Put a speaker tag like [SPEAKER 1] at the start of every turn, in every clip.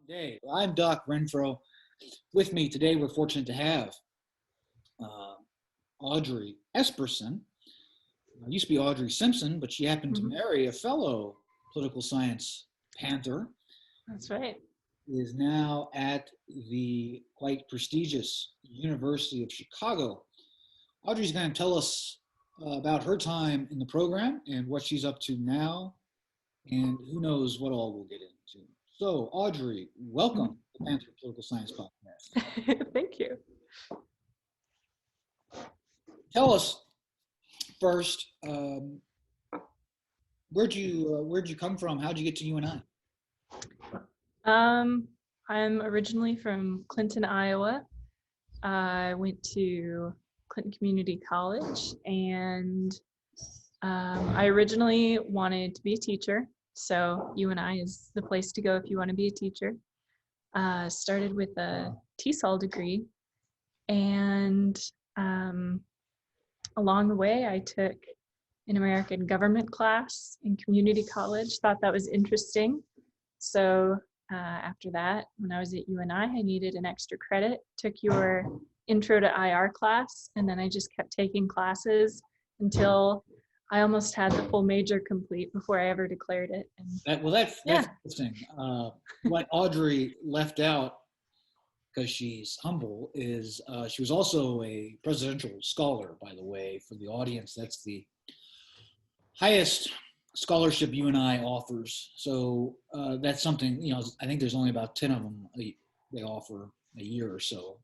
[SPEAKER 1] Today, I'm Doc Renfro. With me today, we're fortunate to have uh, Audrey Espersen. Used to be Audrey Simpson, but she happened to
[SPEAKER 2] Mhm.
[SPEAKER 1] marry a fellow political science Panther.
[SPEAKER 2] That's right.
[SPEAKER 1] Is now at the quite prestigious University of Chicago. Audrey's going to tell us about her time in the program and what she's up to now, and who knows what all we'll get into. So, Audrey, welcome
[SPEAKER 2] Mhm.
[SPEAKER 1] to the Panther Political Science Podcast.
[SPEAKER 2] Thank you.
[SPEAKER 1] Tell us first, where'd you come from? How'd you get to UNI?
[SPEAKER 2] Um, I'm originally from Clinton, Iowa. I went to Clinton Community College, and I originally wanted to be a teacher. So UNI is the place to go if you want to be a teacher. Started with a TESOL degree, and um, along the way, I took an American government class in community college. Thought that was interesting. So after that, when I was at UNI, I needed an extra credit. Took your intro to IR class, and then I just kept taking classes until I almost had the full major complete before I ever declared it. And
[SPEAKER 1] That's
[SPEAKER 2] yeah,
[SPEAKER 1] interesting. What Audrey left out, because she's humble, is she was also a presidential scholar. By the way, for the audience, that's the highest scholarship UNI offers. So that's something, I think there's only about 10 of them they offer a year or so.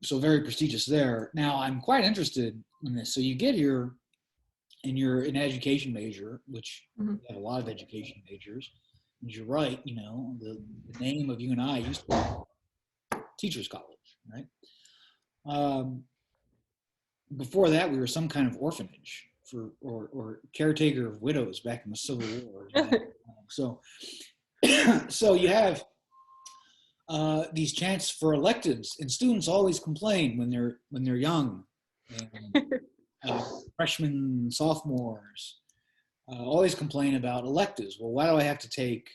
[SPEAKER 1] So very prestigious there. Now I'm quite interested in this. So you get here and you're an education major, which
[SPEAKER 2] mhm.
[SPEAKER 1] you have a lot of education majors. And you're right, the name of UNI used to be Teachers College, right? Um, Before that, we were some kind of orphanage or caretaker of widows back in the Civil War. So, so you have these chances for electives, and students always complain when they're young, and freshmen, sophomores always complain about electives. Well, why do I have to take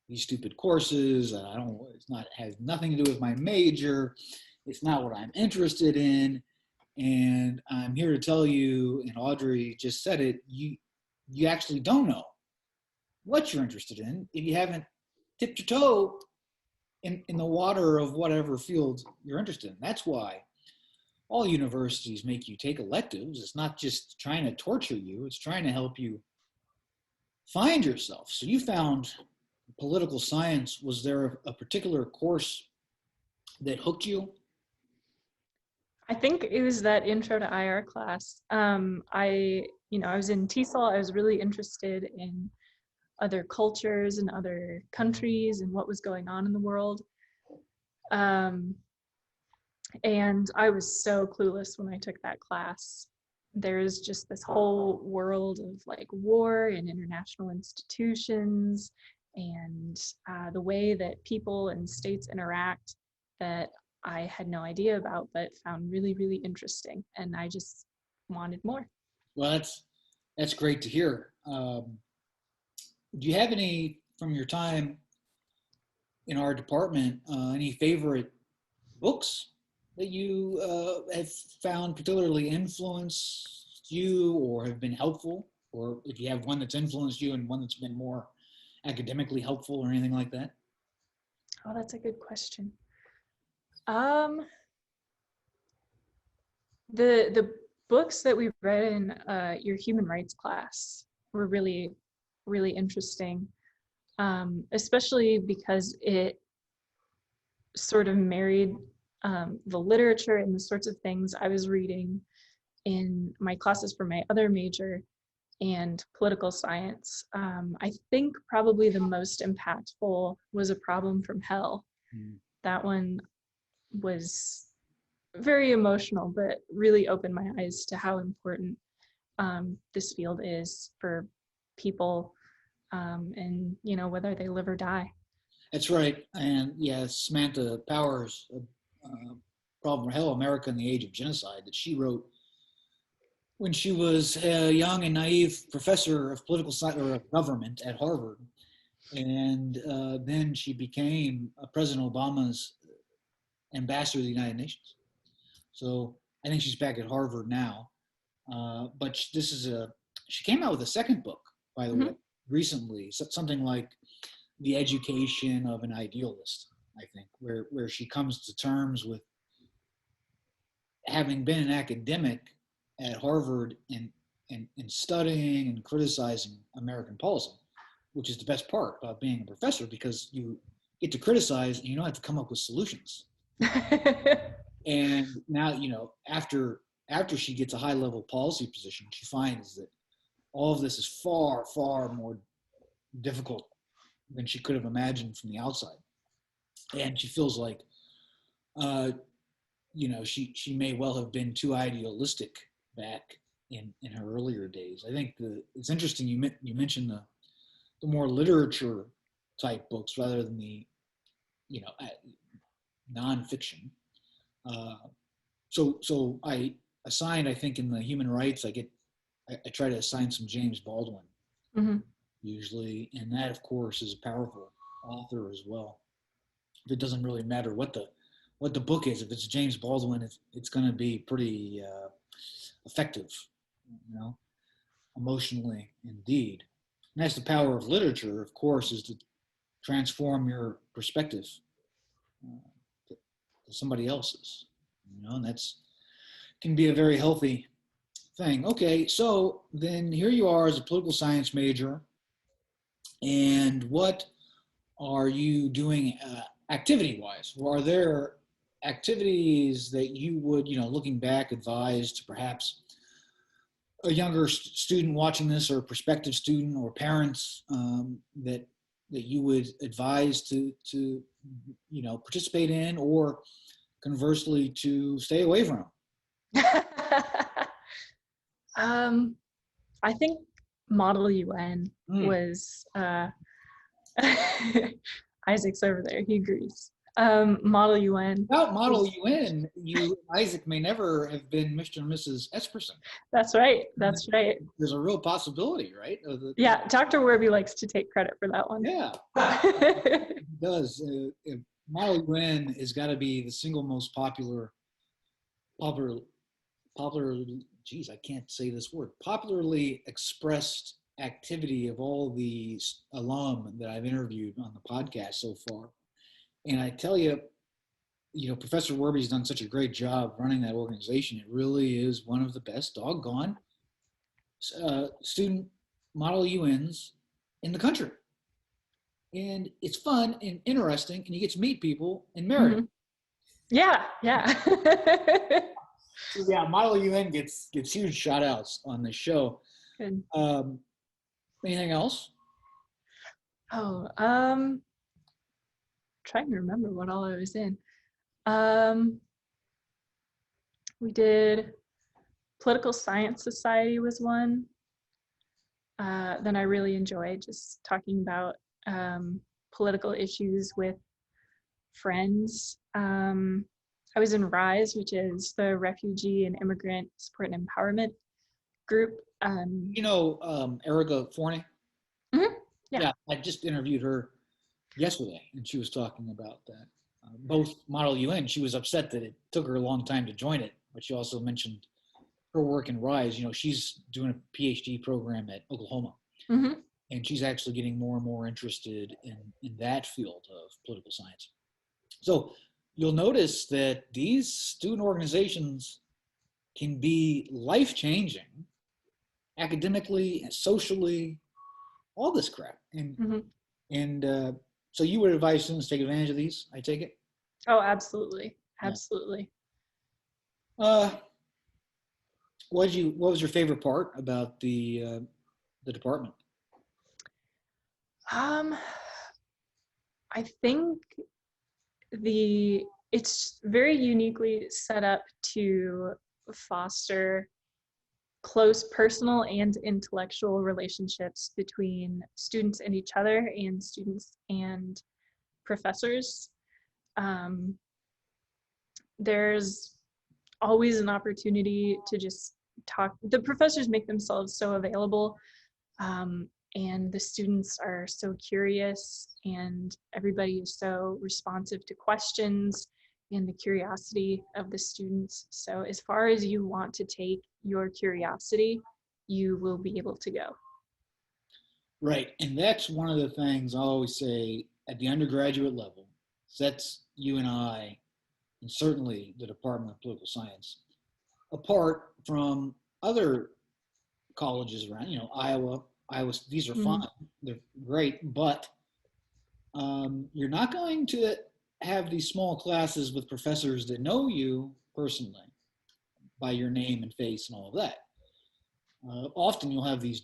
[SPEAKER 1] these stupid courses? I don't. It's not has nothing to do with my major. It's not what I'm interested in. And I'm here to tell you, and Audrey just said it, you actually don't know what you're interested in if you haven't tipped your toe in the water of whatever field you're interested in. That's why all universities make you take electives. It's not just trying to torture you, it's trying to help you find yourself. So you found political science. Was there a particular course that hooked you?
[SPEAKER 2] I think it was that intro to IR class. I was in TESOL. I was really interested in other cultures and other countries and what was going on in the world. Um, and I was so clueless when I took that class. There's just this whole world of like war and international institutions and the way that people and states interact that I had no idea about, but found really, really interesting. And I just wanted more.
[SPEAKER 1] Well, that's great to hear. Do you have any from your time in our department? Any favorite books that you have found particularly influenced you or have been helpful? Or if you have one that's influenced you and one that's been more academically helpful or anything like that?
[SPEAKER 2] Oh, that's a good question. Um, the books that we read in your human rights class were really, really interesting, especially because it sort of married the literature and the sorts of things I was reading in my classes for my other major and political science. I think probably the most impactful was A Problem from Hell.
[SPEAKER 1] Mm.
[SPEAKER 2] That one was very emotional, but really opened my eyes to how important this field is for people, and whether they live or die.
[SPEAKER 1] That's right. And yeah, Samantha Powers, Problem for Hell, America in the Age of Genocide, that she wrote when she was a young and naive professor of political science or of government at Harvard. And then she became President Obama's ambassador to the United Nations. So I think she's back at Harvard now. But she came out with a second book, by the way,
[SPEAKER 2] Mhm.
[SPEAKER 1] recently, something like The Education of an Idealist, I think, where she comes to terms with having been an academic at Harvard and studying and criticizing American policy, which is the best part about being a professor because you get to criticize and you don't have to come up with solutions. And now, after she gets a high level policy position, she finds that all of this is far, far more difficult than she could have imagined from the outside. And she feels like, she may well have been too idealistic back in her earlier days. I think it's interesting you mentioned the more literature type books rather than the nonfiction. Uh, so I assigned, I think, in the human rights, I try to assign some James Baldwin
[SPEAKER 2] Mhm.
[SPEAKER 1] usually, and that of course is a powerful author as well. It doesn't really matter what the book is. If it's James Baldwin, it's going to be pretty effective, you know, emotionally indeed. And that's the power of literature, of course, is to transform your perspective uh, to somebody else's, and that's can be a very healthy thing. Okay, so then here you are as a political science major, and what are you doing activity-wise? Are there activities that you would, looking back, advise to perhaps a younger student watching this, or a prospective student, or parents that you would advise to participate in, or conversely to stay away from?
[SPEAKER 2] um, I think Model UN
[SPEAKER 1] Mm.
[SPEAKER 2] was Isaac's over there. He agrees. Model UN.
[SPEAKER 1] Without Model
[SPEAKER 2] Was,
[SPEAKER 1] UN, Isaac, may never have been Mr. and Mrs. Espersen.
[SPEAKER 2] that's right. That's right.
[SPEAKER 1] There's a real possibility, right?
[SPEAKER 2] Yeah, Dr. Werby likes to take credit for that one.
[SPEAKER 1] Yeah, it does. Model UN has got to be the single most popular, popular. Geez, I can't say this word. Popularly expressed activity of all the alum that I've interviewed on the podcast so far. And I tell you, Professor Werby's done such a great job running that organization. It really is one of the best doggone student Model UNs in the country. And it's fun and interesting, and you get to meet people and marry them.
[SPEAKER 2] Mhm. Yeah, yeah.
[SPEAKER 1] So yeah, Model UN gets huge shout outs on the show.
[SPEAKER 2] Good.
[SPEAKER 1] Anything else?
[SPEAKER 2] Oh, trying to remember what all I was in. Um, we did Political Science Society was one. Then I really enjoyed just talking about political issues with friends. I was in RISE, which is the Refugee and Immigrant Support and Empowerment group.
[SPEAKER 1] Erica Forney?
[SPEAKER 2] Mhm, yeah.
[SPEAKER 1] I just interviewed her yesterday, and she was talking about that. Both Model UN, she was upset that it took her a long time to join it, but she also mentioned her work in RISE. She's doing a PhD program at Oklahoma,
[SPEAKER 2] Mhm.
[SPEAKER 1] and she's actually getting more and more interested in that field of political science. So you'll notice that these student organizations can be life-changing academically and socially, all this crap. And
[SPEAKER 2] Mhm.
[SPEAKER 1] and so you would advise students to take advantage of these, I take it?
[SPEAKER 2] Oh, absolutely.
[SPEAKER 1] Yeah.
[SPEAKER 2] Absolutely.
[SPEAKER 1] Uh, what was your favorite part about the department?
[SPEAKER 2] Um, I think it's very uniquely set up to foster close personal and intellectual relationships between students and each other, and students and professors. Um, there's always an opportunity to just talk. The professors make themselves so available. and the students are so curious, and everybody is so responsive to questions and the curiosity of the students. So as far as you want to take your curiosity, you will be able to go.
[SPEAKER 1] Right. And that's one of the things I always say at the undergraduate level sets you and I, and certainly the Department of Political Science, apart from other colleges around, Iowa, these are fine, they're great, but you're not going to have these small classes with professors that know you personally by your name and face and all of that. Often you'll have these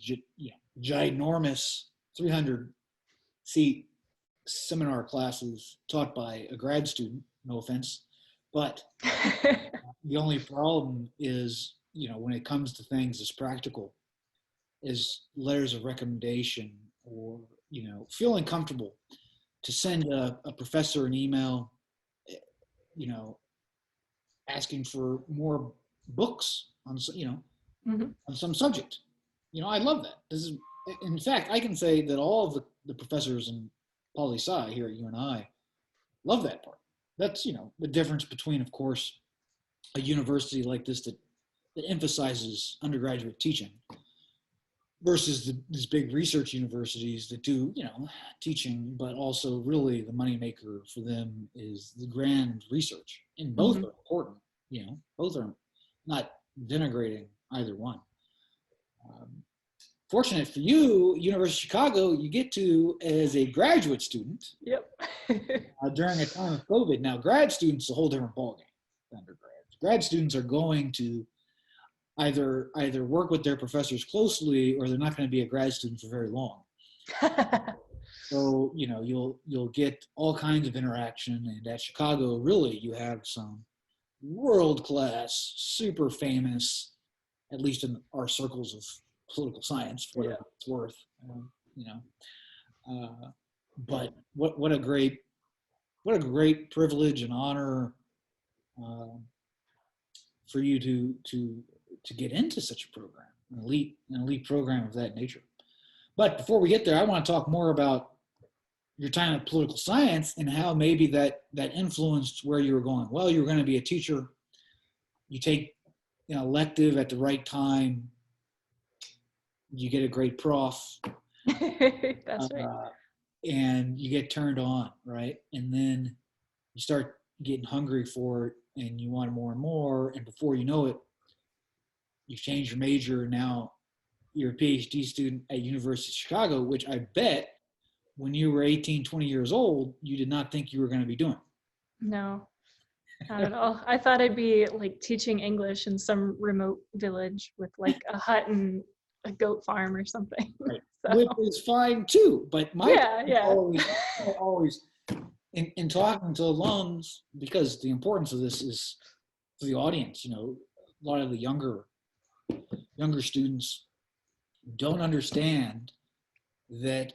[SPEAKER 1] ginormous 300-seat seminar classes taught by a grad student, no offense, but the only problem is, when it comes to things as practical as letters of recommendation or, feeling comfortable to send a professor an email, you know, asking for more books on, on some subject. I love that. In fact, I can say that all of the professors in poli-sci here at UNI love that part. That's, the difference between, of course, a university like this that emphasizes undergraduate teaching versus these big research universities that do, teaching, but also really the moneymaker for them is the grand research. And both are important, both are not denigrating either one. Fortunate for you, University of Chicago, you get to, as a graduate student,
[SPEAKER 2] Yep.
[SPEAKER 1] during a time of COVID. Now, grad students, a whole different ballgame than undergrads. Grad students are going to either work with their professors closely, or they're not going to be a grad student for very long. So, you'll get all kinds of interaction. And at Chicago, really, you have some world-class, super famous, at least in our circles of political science, for whatever it's worth. But what a great privilege and honor for you to get into such a program, an elite program of that nature. But before we get there, I want to talk more about your time at political science and how maybe that influenced where you were going. Well, you were going to be a teacher. You take an elective at the right time. You get a great prof.
[SPEAKER 2] That's right.
[SPEAKER 1] And you get turned on, right? And then you start getting hungry for it, and you want more and more. And before you know it, you've changed your major. Now you're a PhD student at University of Chicago, which I bet when you were 18, 20 years old, you did not think you were going to be doing.
[SPEAKER 2] No, not at all. I thought I'd be like teaching English in some remote village with like a hut and a goat farm or something.
[SPEAKER 1] Right.
[SPEAKER 2] So.
[SPEAKER 1] Which is fine too, but my always in talking to alums, because the importance of this is for the audience. A lot of the younger students don't understand that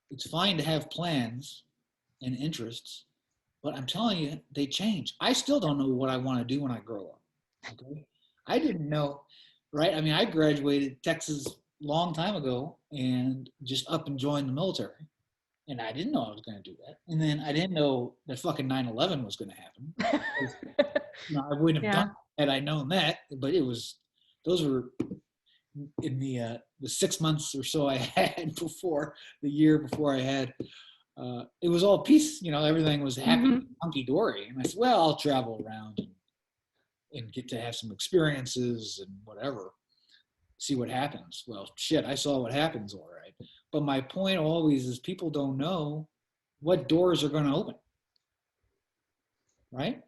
[SPEAKER 1] it's fine to have plans and interests, but I'm telling you, they change. I still don't know what I want to do when I grow up. Okay? I didn't know, right? I mean, I graduated Texas long time ago and just up and joined the military. And I didn't know I was going to do that. And then I didn't know that fucking 9/11 was going to happen. I wouldn't have done it had I known that. But those were in the 6 months or so I had before the year before I had. It was all peace. Everything was happy, hunky-dory. And I said, well, I'll travel around and get to have some experiences and whatever. See what happens. Well, shit, I saw what happens, all right. But my point always is people don't know what doors are going to open, right?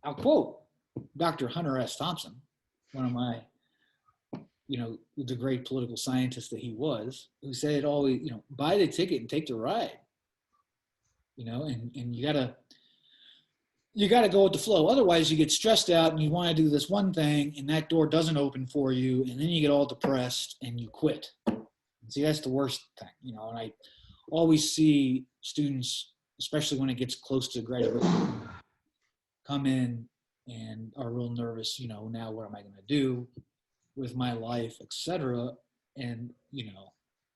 [SPEAKER 1] I'll quote Dr. Hunter S. Thompson, one of my, the great political scientist that he was, who said always, buy the ticket and take the ride, and you gotta go with the flow. Otherwise you get stressed out and you want to do this one thing and that door doesn't open for you, and then you get all depressed and you quit. See, that's the worst thing, and I always see students, especially when it gets close to graduation, come in and are real nervous, now what am I going to do with my life, etc. And,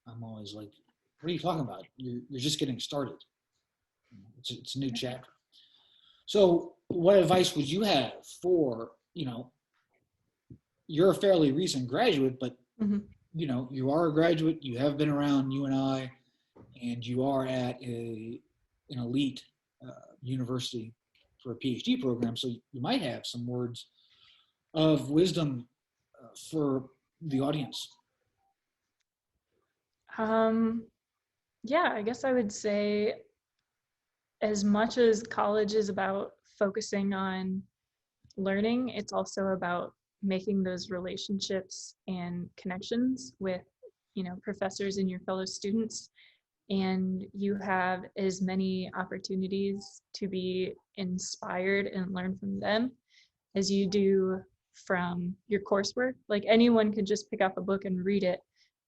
[SPEAKER 1] I'm always like, what are you talking about? You're just getting started. It's a new chapter. So what advice would you have for, you're a fairly recent graduate, but
[SPEAKER 2] Mhm.
[SPEAKER 1] you are a graduate, you have been around UNI, and you are at an elite university for a PhD program. So you might have some words of wisdom for the audience.
[SPEAKER 2] Um, yeah, I guess I would say as much as college is about focusing on learning, it's also about making those relationships and connections with, professors and your fellow students. And you have as many opportunities to be inspired and learn from them as you do from your coursework. Like anyone could just pick up a book and read it,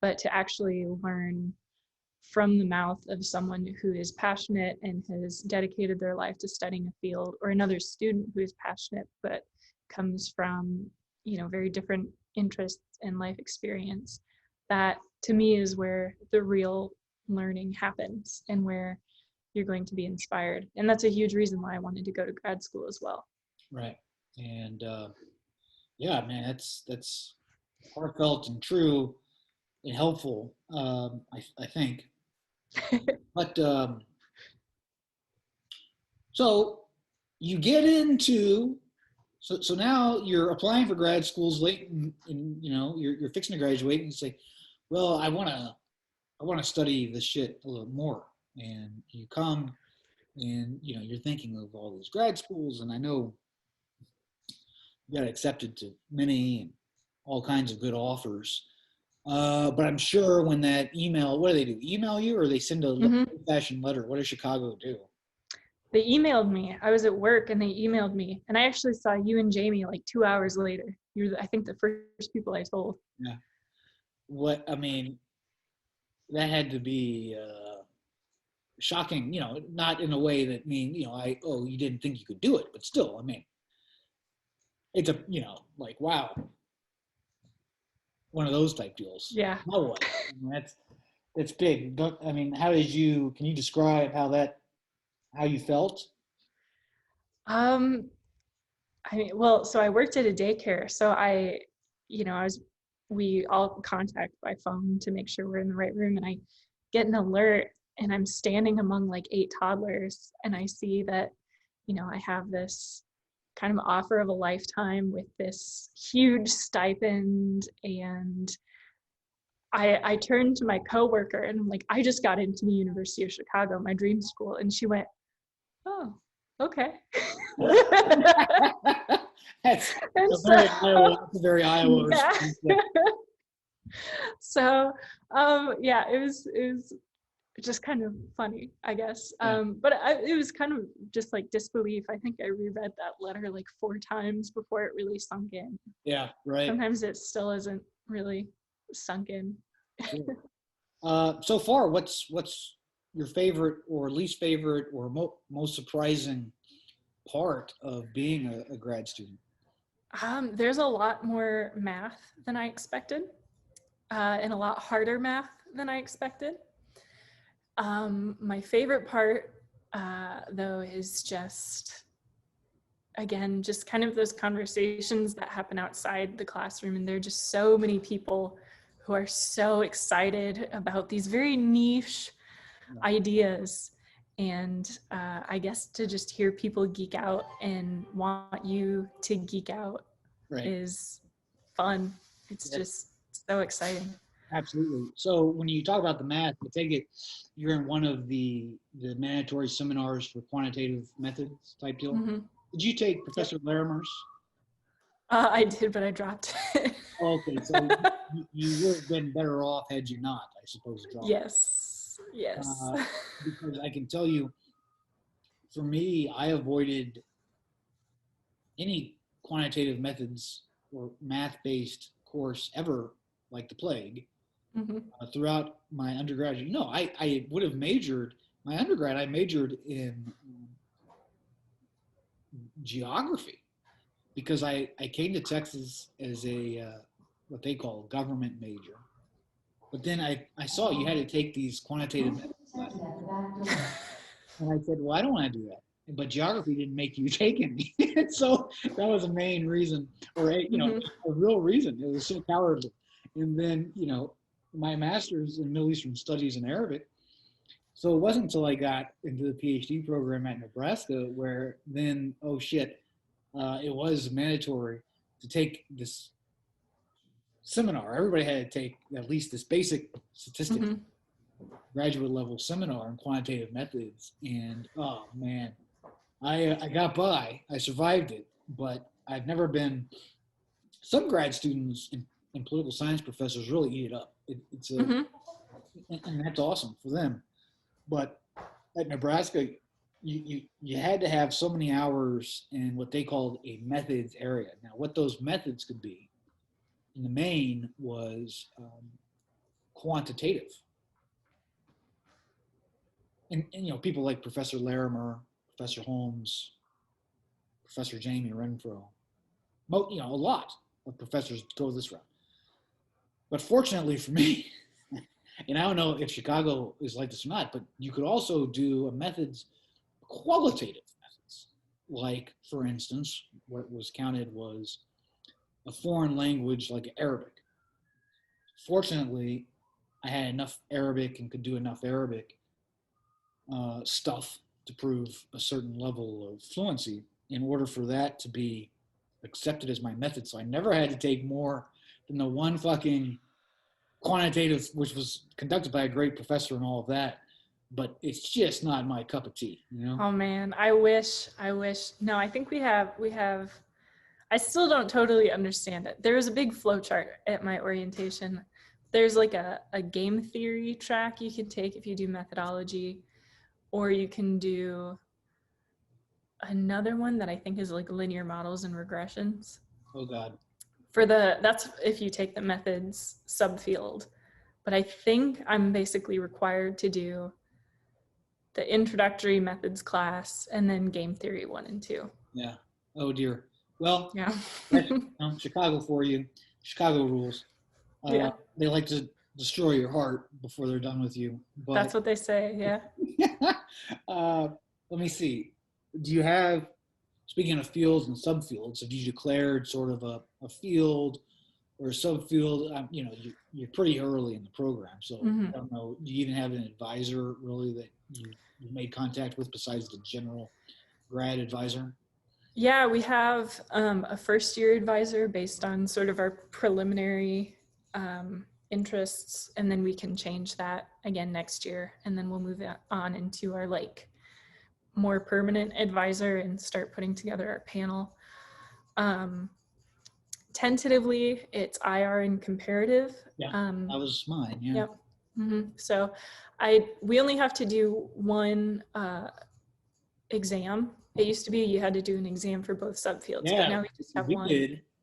[SPEAKER 2] but to actually learn from the mouth of someone who is passionate and has dedicated their life to studying a field, or another student who is passionate but comes from, very different interests and life experience, that to me is where the real learning happens and where you're going to be inspired. And that's a huge reason why I wanted to go to grad school as well.
[SPEAKER 1] Right. And yeah, man, that's heartfelt and true and helpful. I think. But so you get into so now you're applying for grad schools late, you're fixing to graduate, and you say, well, I want to study this shit a little more, and you come and you're thinking of all these grad schools, and I know you got accepted to many and all kinds of good offers. But I'm sure when that email, what do they do? Email you, or they send a
[SPEAKER 2] Mm-hmm.
[SPEAKER 1] old-fashioned letter? What does Chicago do?
[SPEAKER 2] They emailed me. I was at work and they emailed me. And I actually saw you and Jamie like 2 hours later. You're, I think, the first people I told.
[SPEAKER 1] Yeah. What I mean, that had to be shocking. Not in a way that you didn't think you could do it, but still, I mean, it's a like wow, one of those type deals.
[SPEAKER 2] Yeah.
[SPEAKER 1] Now what? I mean, that's big. I mean, how did you? Can you describe how you felt?
[SPEAKER 2] Um, I mean, well, so I worked at a daycare. So we all contact by phone to make sure we're in the right room. And I get an alert and I'm standing among like 8 toddlers and I see that, I have this kind of offer of a lifetime with this huge stipend. And I turned to my coworker and I'm like, I just got into the University of Chicago, my dream school. And she went, oh, okay.
[SPEAKER 1] That's
[SPEAKER 2] And
[SPEAKER 1] a
[SPEAKER 2] so,
[SPEAKER 1] very Iowa. That's a very Iowa
[SPEAKER 2] yeah.
[SPEAKER 1] response. Yeah.
[SPEAKER 2] So, yeah, it was just kind of funny, I guess.
[SPEAKER 1] Yeah.
[SPEAKER 2] But it was kind of just like disbelief. I think I reread that letter like 4 times before it really sunk in.
[SPEAKER 1] Yeah. Right.
[SPEAKER 2] Sometimes it still isn't really sunk in.
[SPEAKER 1] Sure. So far, what's your favorite or least favorite or most surprising part of being a grad student?
[SPEAKER 2] There's a lot more math than I expected, and a lot harder math than I expected. My favorite part, though, is just, again, just kind of those conversations that happen outside the classroom. And there are just so many people who are so excited about these very niche ideas. And I guess to just hear people geek out and want you to geek out
[SPEAKER 1] Right.
[SPEAKER 2] is fun. It's
[SPEAKER 1] Yeah,
[SPEAKER 2] just so exciting.
[SPEAKER 1] absolutely. So when you talk about the math, I take it you're in one of the mandatory seminars for quantitative methods type deal.
[SPEAKER 2] Mm-hmm.
[SPEAKER 1] Did you take Professor Larimer's?
[SPEAKER 2] I did, but I dropped it.
[SPEAKER 1] Okay, so you would have been better off had you not, I suppose, dropped.
[SPEAKER 2] Yes.
[SPEAKER 1] Because I can tell you, for me, I avoided any quantitative methods or math-based course ever like the plague
[SPEAKER 2] Mm-hmm.
[SPEAKER 1] throughout my undergraduate. No, I would have majored, my undergrad, I majored in geography because I came to Texas as a what they call government major. But then I saw you had to take these quantitative methods classes. And I said, well, I don't want to do that. But geography didn't make you take any. So that was a main reason, or a real reason. It was so cowardly. And then, my master's in Middle Eastern Studies and Arabic. So it wasn't until I got into the PhD program at Nebraska where then, oh shit, it was mandatory to take this seminar. Everybody had to take at least this basic statistics graduate level seminar in quantitative methods. And oh man, I got by. I survived it, but I've never been. Some grad students and political science professors really eat it up. And that's awesome for them. But at Nebraska, you had to have so many hours in what they called a methods area. Now, what those methods could be, in the main, was quantitative. And people like Professor Larimer, Professor Holmes, Professor Jamie Renfro, a lot of professors go this route. But fortunately for me, and I don't know if Chicago is like this or not, but you could also do qualitative methods. Like, for instance, what was counted was a foreign language like Arabic. Fortunately, I had enough Arabic and could do enough Arabic stuff to prove a certain level of fluency in order for that to be accepted as my method. So I never had to take more than the one fucking quantitative, which was conducted by a great professor and all of that. But it's just not my cup of tea,
[SPEAKER 2] Oh man, I wish. No, I think we have, I still don't totally understand it. There was a big flow chart at my orientation. There's like a game theory track you can take if you do methodology, or you can do another one that I think is like linear models and regressions.
[SPEAKER 1] Oh God.
[SPEAKER 2] That's if you take the methods subfield. But I think I'm basically required to do the introductory methods class and then game theory 1 and 2.
[SPEAKER 1] Yeah. Oh dear. Well,
[SPEAKER 2] yeah.
[SPEAKER 1] That's Chicago for you. Chicago rules.
[SPEAKER 2] Yeah.
[SPEAKER 1] They like to destroy your heart before they're done with you. But
[SPEAKER 2] That's what they say. Yeah.
[SPEAKER 1] Let me see. Do you have, speaking of fields and subfields, have you declared sort of a field or a subfield? You're pretty early in the program, so I don't know. Do you even have an advisor really that you made contact with besides the general grad advisor?
[SPEAKER 2] Yeah, we have a first year advisor based on sort of our preliminary interests, and then we can change that again next year, and then we'll move on into our more permanent advisor and start putting together our panel. Tentatively, it's IR and comparative.
[SPEAKER 1] Yeah, that was mine. Yeah.
[SPEAKER 2] Yep. So we only have to do one exam. It used to be you had to do an exam for both subfields, but now we just have one.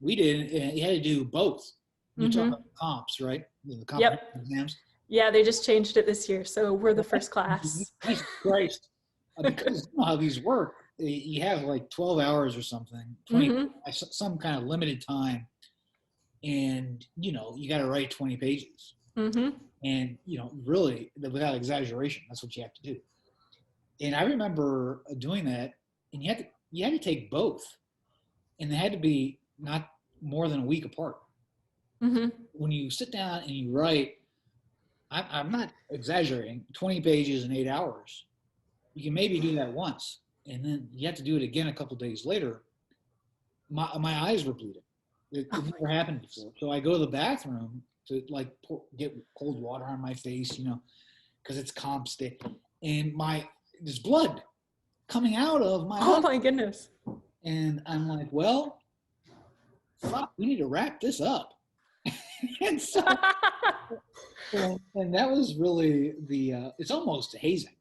[SPEAKER 1] We did. You had to do both. You talk about comps, right? The comp exams.
[SPEAKER 2] Yeah, they just changed it this year, so we're the first class.
[SPEAKER 1] Jesus Christ. Because you know how these work. You have like 12 hours or something, 20, some kind of limited time, and you got to write 20 pages. And really, without exaggeration, that's what you have to do. And I remember doing that, and you had to take both, and they had to be not more than a week apart. When you sit down and you write, I'm not exaggerating, 20 pages in 8 hours. You can maybe do that once, and then you have to do it again a couple days later. My eyes were bleeding. It never happened before. So I go to the bathroom to get cold water on my face, because it's comps day, and there's blood coming out of my
[SPEAKER 2] Oh my goodness.
[SPEAKER 1] And I'm like, well, fuck, we need to wrap this up. And so, and that was really it's almost hazing.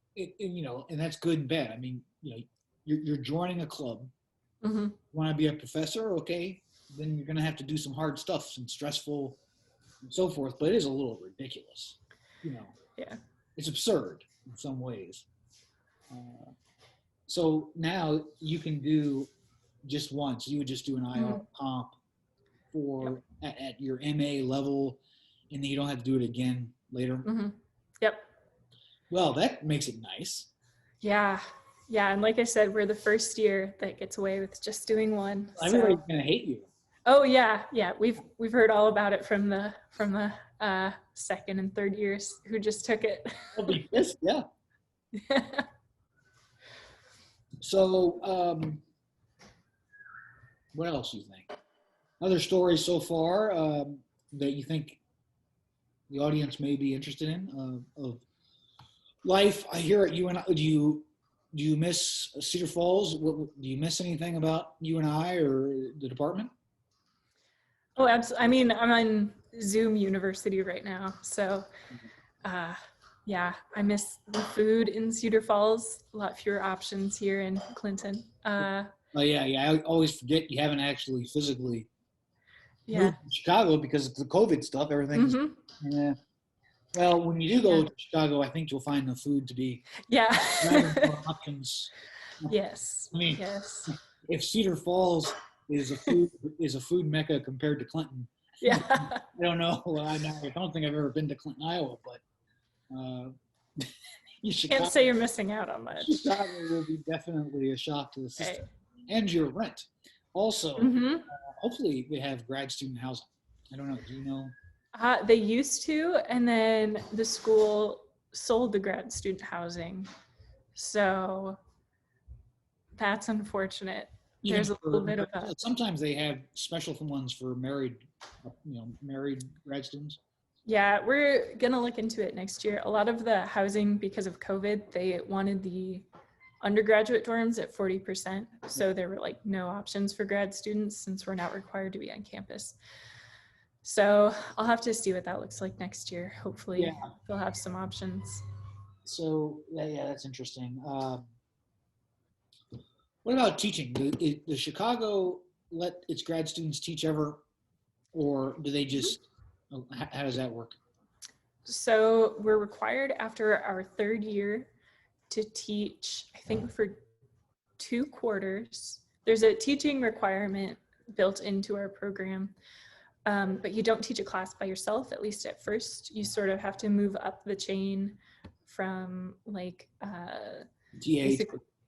[SPEAKER 1] And that's good and bad. I mean, you're joining a club. You want to be a professor, okay? Then you're going to have to do some hard stuff, some stressful, and so forth. But it is a little ridiculous.
[SPEAKER 2] Yeah.
[SPEAKER 1] It's absurd in some ways. So now you can do just once. You would just do an IR comp for at your MA level, and then you don't have to do it again later.
[SPEAKER 2] Hmm. Yep.
[SPEAKER 1] Well, that makes it nice.
[SPEAKER 2] Yeah. Yeah. And like I said, we're the first year that gets away with just doing one.
[SPEAKER 1] Everybody's
[SPEAKER 2] So,
[SPEAKER 1] gonna hate you.
[SPEAKER 2] oh yeah, yeah. We've heard all about it from the second and third years who just took it.
[SPEAKER 1] They'll be pissed. Yeah. So, what else do you think? Other stories so far that you think the audience may be interested in of life? I hear at UNI. Do you miss Cedar Falls? Do you miss anything about UNI or the department?
[SPEAKER 2] Oh, absolutely. I mean, I'm on Zoom University right now, so yeah, I miss the food in Cedar Falls. A lot fewer options here in Clinton.
[SPEAKER 1] Oh yeah, yeah. I always forget you haven't actually physically
[SPEAKER 2] Yeah.
[SPEAKER 1] moved to Chicago because of the COVID stuff. Everything's
[SPEAKER 2] Hmm.
[SPEAKER 1] yeah. Well, when you do go
[SPEAKER 2] Yeah.
[SPEAKER 1] to Chicago, I think you'll find the food to be
[SPEAKER 2] Yeah.
[SPEAKER 1] rather more options.
[SPEAKER 2] Yes.
[SPEAKER 1] I mean,
[SPEAKER 2] Yes.
[SPEAKER 1] if Cedar Falls is a food mecca compared to Clinton,
[SPEAKER 2] Yeah.
[SPEAKER 1] I don't know. I don't think I've ever been to Clinton, Iowa, but
[SPEAKER 2] Can't
[SPEAKER 1] Chicago,
[SPEAKER 2] say you're missing out on much.
[SPEAKER 1] Chicago will be definitely a shock to the system and your rent. Also,
[SPEAKER 2] Mm-hmm.
[SPEAKER 1] hopefully they have grad student housing. I don't know. Do you know?
[SPEAKER 2] They used to, and then the school sold the grad student housing. So that's unfortunate.
[SPEAKER 1] Even
[SPEAKER 2] There's a little bit of a,
[SPEAKER 1] sometimes they have special ones for married grad students.
[SPEAKER 2] yeah, we're gonna look into it next year. A lot of the housing, because of COVID, they wanted the undergraduate dorms at 40%. So there were like no options for grad students since we're not required to be on campus. So I'll have to see what that looks like next year. Hopefully they'll have some options.
[SPEAKER 1] So yeah, that's interesting. What about teaching? Does Chicago let its grad students teach ever, or do they just? How does that work?
[SPEAKER 2] So we're required after our third year to teach, I think for 2 quarters. There's a teaching requirement built into our program, but you don't teach a class by yourself, at least at first. You sort of have to move up the chain from like
[SPEAKER 1] TA.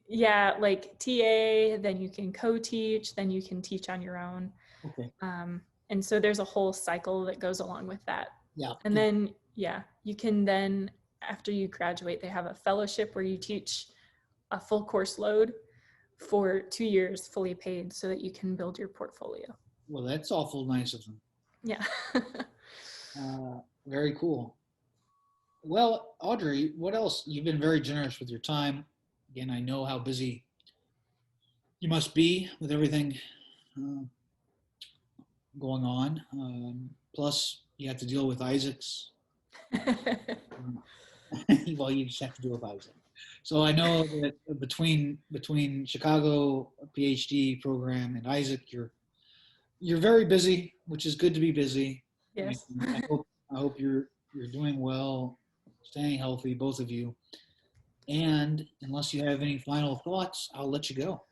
[SPEAKER 2] yeah, like TA, then you can co-teach, then you can teach on your own.
[SPEAKER 1] Okay.
[SPEAKER 2] And so there's a whole cycle that goes along with that.
[SPEAKER 1] Yeah.
[SPEAKER 2] And then, yeah, you can then, after you graduate, they have a fellowship where you teach a full course load for 2 years fully paid so that you can build your portfolio.
[SPEAKER 1] Well, that's awful nice of them.
[SPEAKER 2] Yeah.
[SPEAKER 1] Very cool. Well, Audrey, what else? You've been very generous with your time. Again, I know how busy you must be with everything going on. Plus, you have to deal with Isaac's. Well, you just have to deal with Isaac. So I know that between Chicago PhD program and Isaac, you're very busy, which is good to be busy.
[SPEAKER 2] Yes.
[SPEAKER 1] I hope you're doing well, staying healthy, both of you. And unless you have any final thoughts, I'll let you go.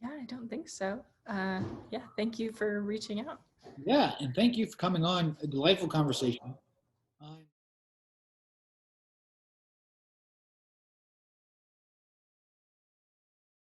[SPEAKER 2] Yeah, I don't think so. Yeah, thank you for reaching out.
[SPEAKER 1] Yeah, and thank you for coming on. A delightful conversation.